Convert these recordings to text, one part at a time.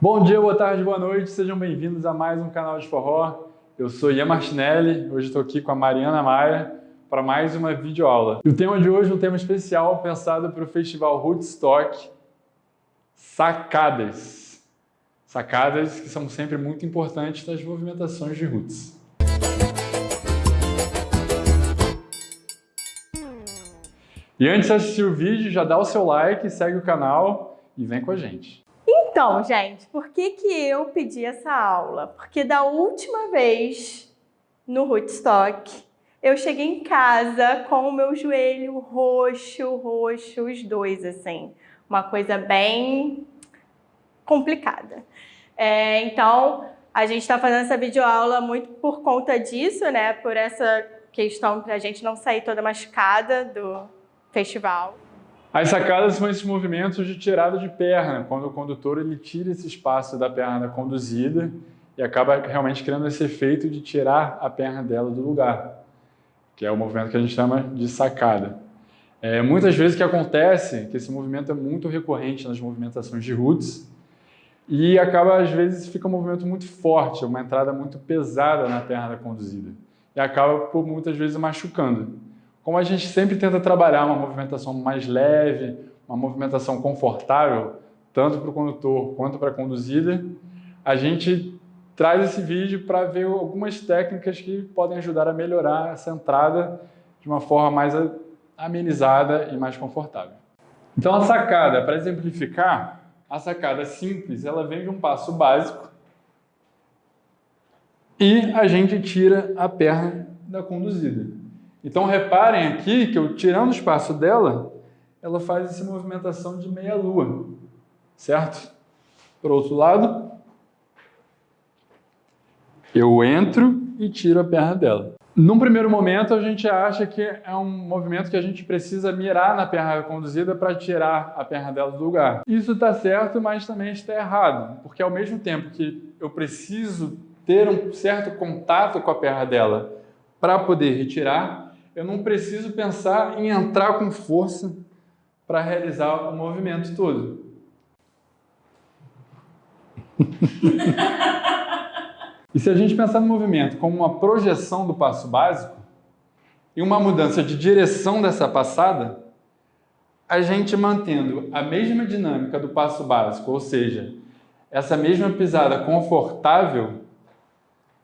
Bom dia, boa tarde, boa noite, sejam bem-vindos a mais um canal de forró. Eu sou Ian Martinelli, hoje estou aqui com a Mariana Maia para mais uma videoaula. E o tema de hoje é um tema especial pensado para o Festival Woodstock, sacadas. Sacadas que são sempre muito importantes nas movimentações de roots. E antes de assistir o vídeo, já dá o seu like, segue o canal e vem com a gente. Então, gente, por que eu pedi essa aula? Porque da última vez no Woodstock, eu cheguei em casa com o meu joelho roxo, os dois, assim. Uma coisa bem complicada. Então, a gente está fazendo essa videoaula muito por conta disso, né? Por essa questão para a gente não sair toda machucada do festival. As sacadas são esses movimentos de tirada de perna, quando o condutor ele tira esse espaço da perna conduzida e acaba realmente criando esse efeito de tirar a perna dela do lugar, que é o movimento que a gente chama de sacada. Muitas vezes o que acontece é que esse movimento é muito recorrente nas movimentações de roots e acaba, às vezes, fica um movimento muito forte, uma entrada muito pesada na perna conduzida e acaba, por muitas vezes, machucando. Como a gente sempre tenta trabalhar uma movimentação mais leve, uma movimentação confortável, tanto para o condutor quanto para a conduzida, a gente traz esse vídeo para ver algumas técnicas que podem ajudar a melhorar essa entrada de uma forma mais amenizada e mais confortável. Então a sacada, para exemplificar, a sacada simples, ela vem de um passo básico e a gente tira a perna da conduzida. Então reparem aqui que eu tirando o espaço dela, ela faz essa movimentação de meia-lua, certo? Por outro lado, eu entro e tiro a perna dela. Num primeiro momento, a gente acha que é um movimento que a gente precisa mirar na perna conduzida para tirar a perna dela do lugar. Isso está certo, mas também está errado, porque ao mesmo tempo que eu preciso ter um certo contato com a perna dela para poder retirar, eu não preciso pensar em entrar com força para realizar o movimento todo. E se a gente pensar no movimento como uma projeção do passo básico e uma mudança de direção dessa passada, a gente mantendo a mesma dinâmica do passo básico, ou seja, essa mesma pisada confortável,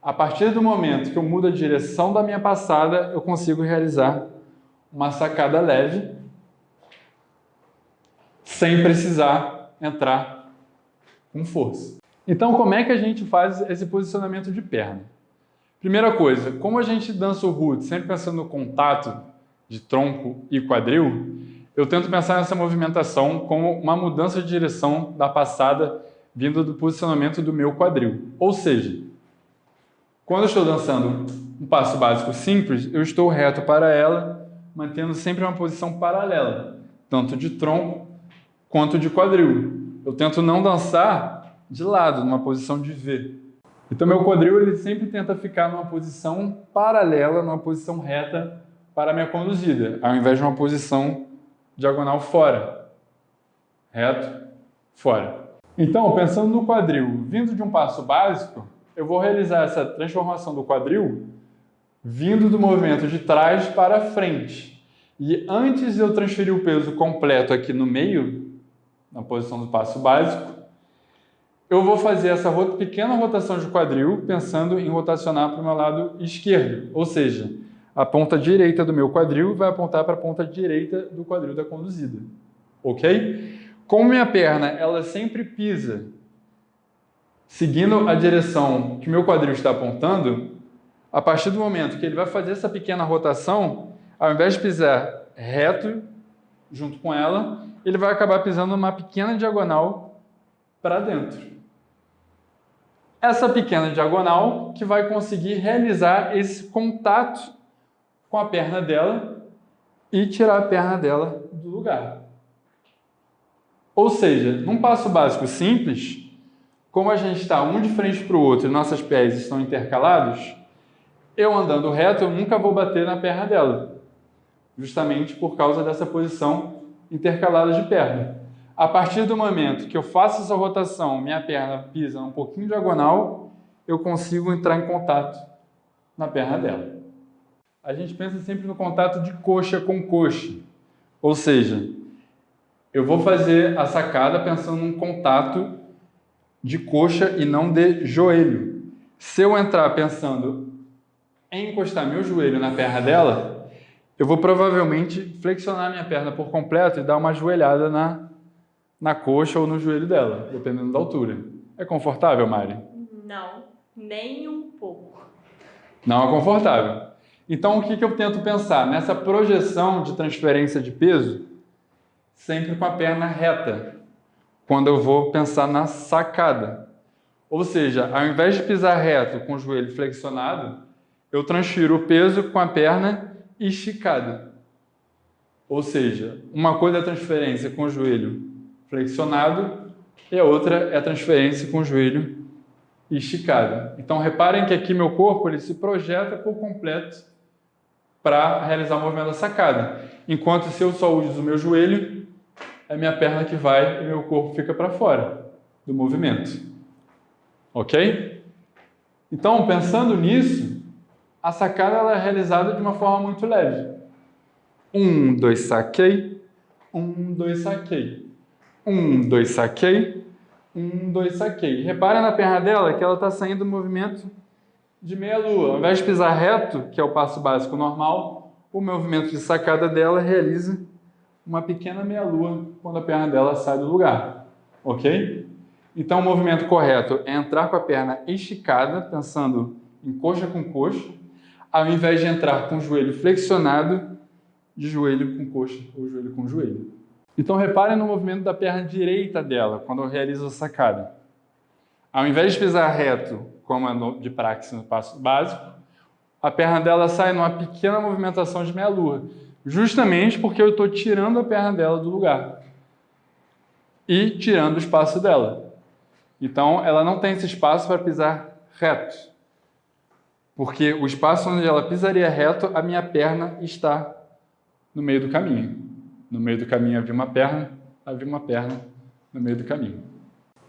a partir do momento que eu mudo a direção da minha passada, eu consigo realizar uma sacada leve, sem precisar entrar com força. Então, como é que a gente faz esse posicionamento de perna? Primeira coisa, como a gente dança o root sempre pensando no contato de tronco e quadril, eu tento pensar nessa movimentação como uma mudança de direção da passada vindo do posicionamento do meu quadril. Ou seja, quando eu estou dançando um passo básico simples, eu estou reto para ela, mantendo sempre uma posição paralela, tanto de tronco quanto de quadril. Eu tento não dançar de lado, numa posição de V. Então, meu quadril ele sempre tenta ficar numa posição paralela, numa posição reta para a minha conduzida, ao invés de uma posição diagonal fora. Reto, fora. Então, pensando no quadril, vindo de um passo básico, eu vou realizar essa transformação do quadril vindo do movimento de trás para frente. E antes de eu transferir o peso completo aqui no meio, na posição do passo básico, eu vou fazer essa pequena rotação de quadril, pensando em rotacionar para o meu lado esquerdo. Ou seja, a ponta direita do meu quadril vai apontar para a ponta direita do quadril da conduzida. Ok? Como minha perna ela sempre pisa seguindo a direção que o meu quadril está apontando, a partir do momento que ele vai fazer essa pequena rotação, ao invés de pisar reto junto com ela, ele vai acabar pisando uma pequena diagonal para dentro. Essa pequena diagonal que vai conseguir realizar esse contato com a perna dela e tirar a perna dela do lugar. Ou seja, num passo básico simples, como a gente está um de frente para o outro e nossos pés estão intercalados, eu andando reto, eu nunca vou bater na perna dela, justamente por causa dessa posição intercalada de perna. A partir do momento que eu faço essa rotação, minha perna pisa um pouquinho diagonal, eu consigo entrar em contato na perna dela. A gente pensa sempre no contato de coxa com coxa, ou seja, eu vou fazer a sacada pensando num contato de coxa e não de joelho. Se eu entrar pensando em encostar meu joelho na perna dela, eu vou provavelmente flexionar minha perna por completo e dar uma joelhada na coxa ou no joelho dela, dependendo da altura. É confortável, Mari? Não, nem um pouco. Não é confortável. Então, o que eu tento pensar? Nessa projeção de transferência de peso, sempre com a perna reta, quando eu vou pensar na sacada. Ou seja, ao invés de pisar reto com o joelho flexionado, eu transfiro o peso com a perna esticada. Ou seja, uma coisa é a transferência com o joelho flexionado e a outra é a transferência com o joelho esticado. Então, reparem que aqui meu corpo ele se projeta por completo para realizar o movimento da sacada. Enquanto se eu só uso o meu joelho, é minha perna que vai e meu corpo fica para fora do movimento. Ok? Então, pensando nisso, a sacada ela é realizada de uma forma muito leve. 1, 2, saquei. 1, 2, saquei. 1, 2, saquei. 1, 2, saquei. Repara na perna dela que ela está saindo do movimento de meia-lua. Ao invés de pisar reto, que é o passo básico normal, o movimento de sacada dela realiza uma pequena meia-lua quando a perna dela sai do lugar. Ok? Então, o movimento correto é entrar com a perna esticada, pensando em coxa com coxa, ao invés de entrar com o joelho flexionado, de joelho com coxa ou joelho com joelho. Então, reparem no movimento da perna direita dela, quando eu realizo a sacada. Ao invés de pisar reto, como é de praxe no passo básico, a perna dela sai numa pequena movimentação de meia-lua, justamente porque eu estou tirando a perna dela do lugar e tirando o espaço dela. Então, ela não tem esse espaço para pisar reto, porque o espaço onde ela pisaria reto, a minha perna está no meio do caminho. No meio do caminho havia uma perna no meio do caminho.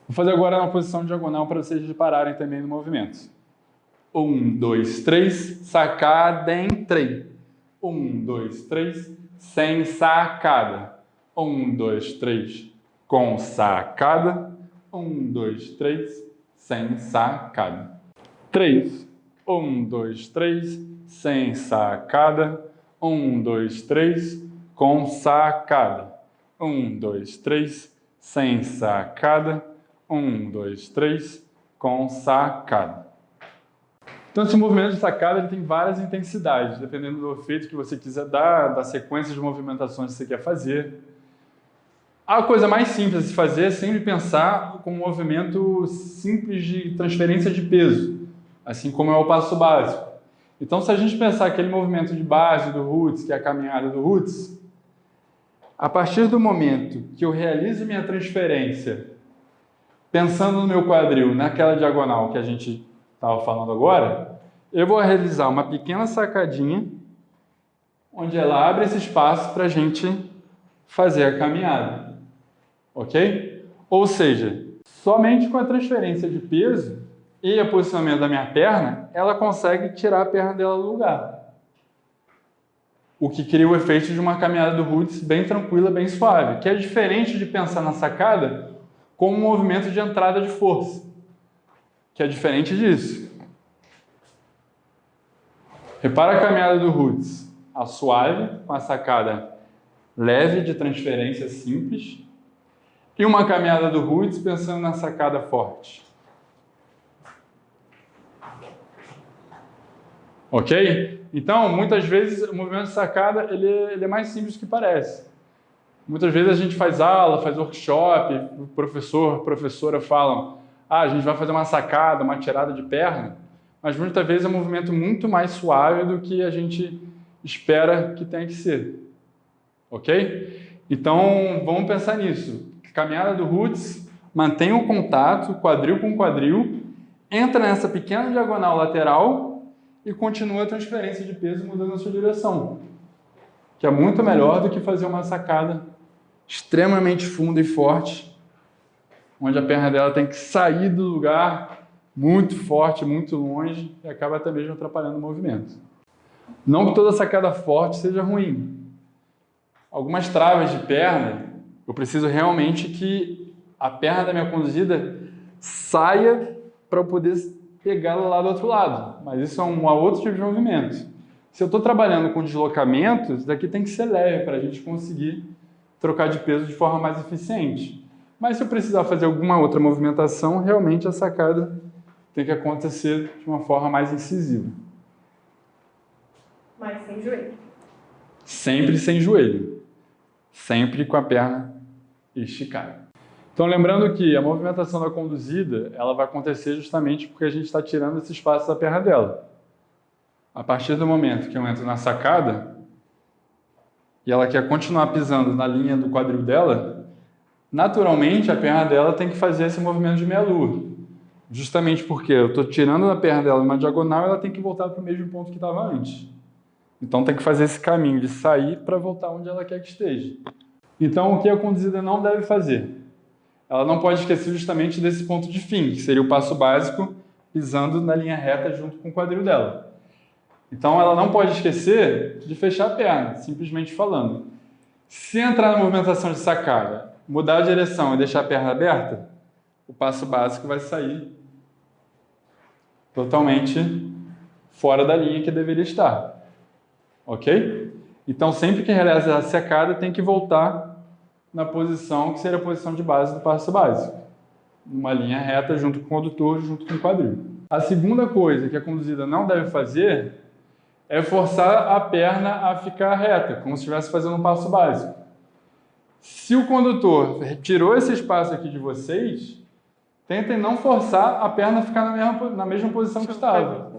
Vou fazer agora uma posição diagonal para vocês repararem também no movimento. 1, 2, 3, sacada, entrei. 1, 2, 3, sem sacada. 1, 2, 3, com sacada. 1, 2, 3, sem sacada. 3. 1, 2, 3, sem sacada. 1, 2, 3, com sacada. 1, 2, 3, sem sacada. 1, 2, 3, com sacada. Então, esse movimento de sacada ele tem várias intensidades, dependendo do efeito que você quiser dar, da sequência de movimentações que você quer fazer. A coisa mais simples de se fazer é sempre pensar com um movimento simples de transferência de peso, assim como é o passo básico. Então, se a gente pensar aquele movimento de base do Roots, que é a caminhada do Roots, a partir do momento que eu realizo minha transferência, pensando no meu quadril, naquela diagonal que a gente estava falando agora, eu vou realizar uma pequena sacadinha, onde ela abre esse espaço para a gente fazer a caminhada. Ok? Ou seja, somente com a transferência de peso e o posicionamento da minha perna, ela consegue tirar a perna dela do lugar. O que cria o efeito de uma caminhada do Roots bem tranquila, bem suave, que é diferente de pensar na sacada como um movimento de entrada de força, que é diferente disso. Repara a caminhada do Roots, a suave, com a sacada leve de transferência simples, e uma caminhada do Roots pensando na sacada forte. Ok? Então, muitas vezes, o movimento de sacada ele é mais simples do que parece. Muitas vezes a gente faz aula, faz workshop, o professor, a professora falam, a gente vai fazer uma sacada, uma tirada de perna, mas muitas vezes é um movimento muito mais suave do que a gente espera que tenha que ser. Ok? Então, vamos pensar nisso. Caminhada do Roots, mantenha o contato, quadril com quadril, entra nessa pequena diagonal lateral e continua a transferência de peso mudando a sua direção, que é muito melhor do que fazer uma sacada extremamente funda e forte, onde a perna dela tem que sair do lugar muito forte, muito longe, e acaba até mesmo atrapalhando o movimento. Não que toda sacada forte seja ruim. Algumas travas de perna, eu preciso realmente que a perna da minha conduzida saia para eu poder pegá-la lá do outro lado. Mas isso é um outro tipo de movimento. Se eu estou trabalhando com deslocamento, isso daqui tem que ser leve para a gente conseguir trocar de peso de forma mais eficiente. Mas se eu precisar fazer alguma outra movimentação, realmente a sacada tem que acontecer de uma forma mais incisiva. Mas sem joelho. Sempre sem joelho. Sempre com a perna esticada. Então, lembrando que a movimentação da conduzida, ela vai acontecer justamente porque a gente está tirando esse espaço da perna dela. A partir do momento que eu entro na sacada e ela quer continuar pisando na linha do quadril dela, naturalmente a perna dela tem que fazer esse movimento de meia-lua. Justamente porque eu estou tirando a perna dela numa diagonal e ela tem que voltar para o mesmo ponto que estava antes. Então tem que fazer esse caminho de sair para voltar onde ela quer que esteja. Então o que a conduzida não deve fazer? Ela não pode esquecer justamente desse ponto de fim, que seria o passo básico, pisando na linha reta junto com o quadril dela. Então ela não pode esquecer de fechar a perna, simplesmente falando. Se entrar na movimentação de sacada, mudar a direção e deixar a perna aberta, o passo básico vai sair totalmente fora da linha que deveria estar. Ok? Então sempre que realizar a sacada tem que voltar na posição que seria a posição de base do passo básico. Numa linha reta junto com o condutor, junto com o quadril. A segunda coisa que a conduzida não deve fazer é forçar a perna a ficar reta, como se estivesse fazendo um passo básico. Se o condutor tirou esse espaço aqui de vocês, tentem não forçar a perna a ficar na mesma posição que estava.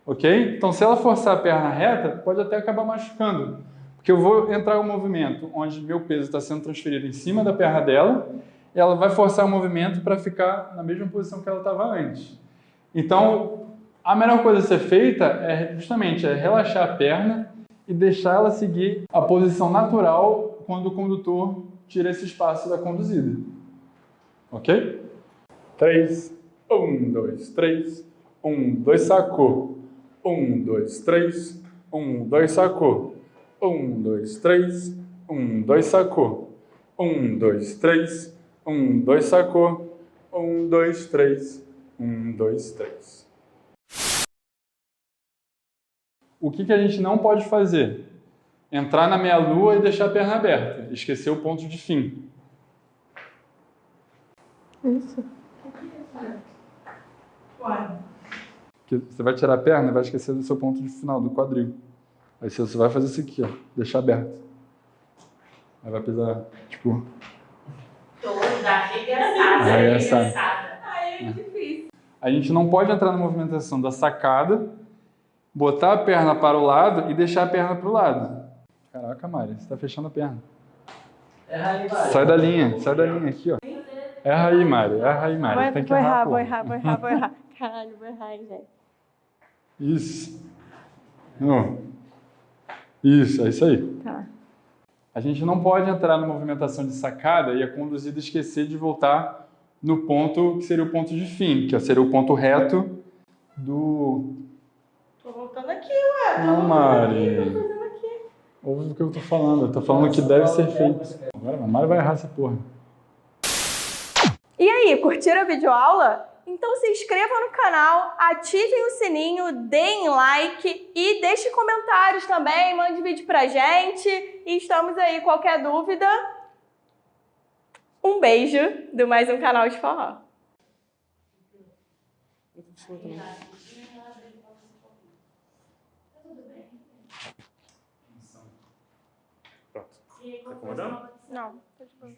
Ok? Então, se ela forçar a perna reta, pode até acabar machucando. Porque eu vou entrar em um movimento onde meu peso está sendo transferido em cima da perna dela e ela vai forçar o movimento para ficar na mesma posição que ela estava antes. Então, a melhor coisa a ser feita é justamente relaxar a perna e deixar ela seguir a posição natural quando o condutor tira esse espaço da conduzida. Ok? 3, 1, 2, 3, 1, 2, sacou. 1, 2, 3, 1, 2, sacou. 1, 2, 3, 1, 2, sacou. 1, 2, 3, 1, 2, sacou. 1, 2, 3, 1, 2, 3. O que a gente não pode fazer? Entrar na meia-lua e deixar a perna aberta. Esquecer o ponto de fim. Isso. Você vai tirar a perna e vai esquecer do seu ponto de final, do quadril. Aí você vai fazer isso aqui, ó, deixar aberto. Aí vai pisar, tipo... Toda arregaçada. Ai, é difícil. A gente não pode entrar na movimentação da sacada, botar a perna para o lado e deixar a perna para o lado. Caraca, Mari, você está fechando a perna. Erra aí, Mari. Sai da linha aqui, ó. Erra aí, Mari. Tem que Vou errar. Caralho, vou errar, gente. Isso. Não. Isso, é isso aí. Tá. A gente não pode entrar na movimentação de sacada e a conduzida esquecer de voltar no ponto que seria o ponto de fim, que seria o ponto reto do... Tô voltando aqui, ué. Não, Mari. Tô fazendo aqui. Ouve o que eu tô falando. Eu tô falando o que deve ser feito. Agora a Mari vai errar essa porra. E aí, curtiram a videoaula? Então se inscrevam no canal, ativem o sininho, deem like e deixem comentários também, mande vídeo pra gente. E estamos aí, qualquer dúvida, um beijo do mais um canal de forró. Pronto. Tá incomodando? Não, tô de boa.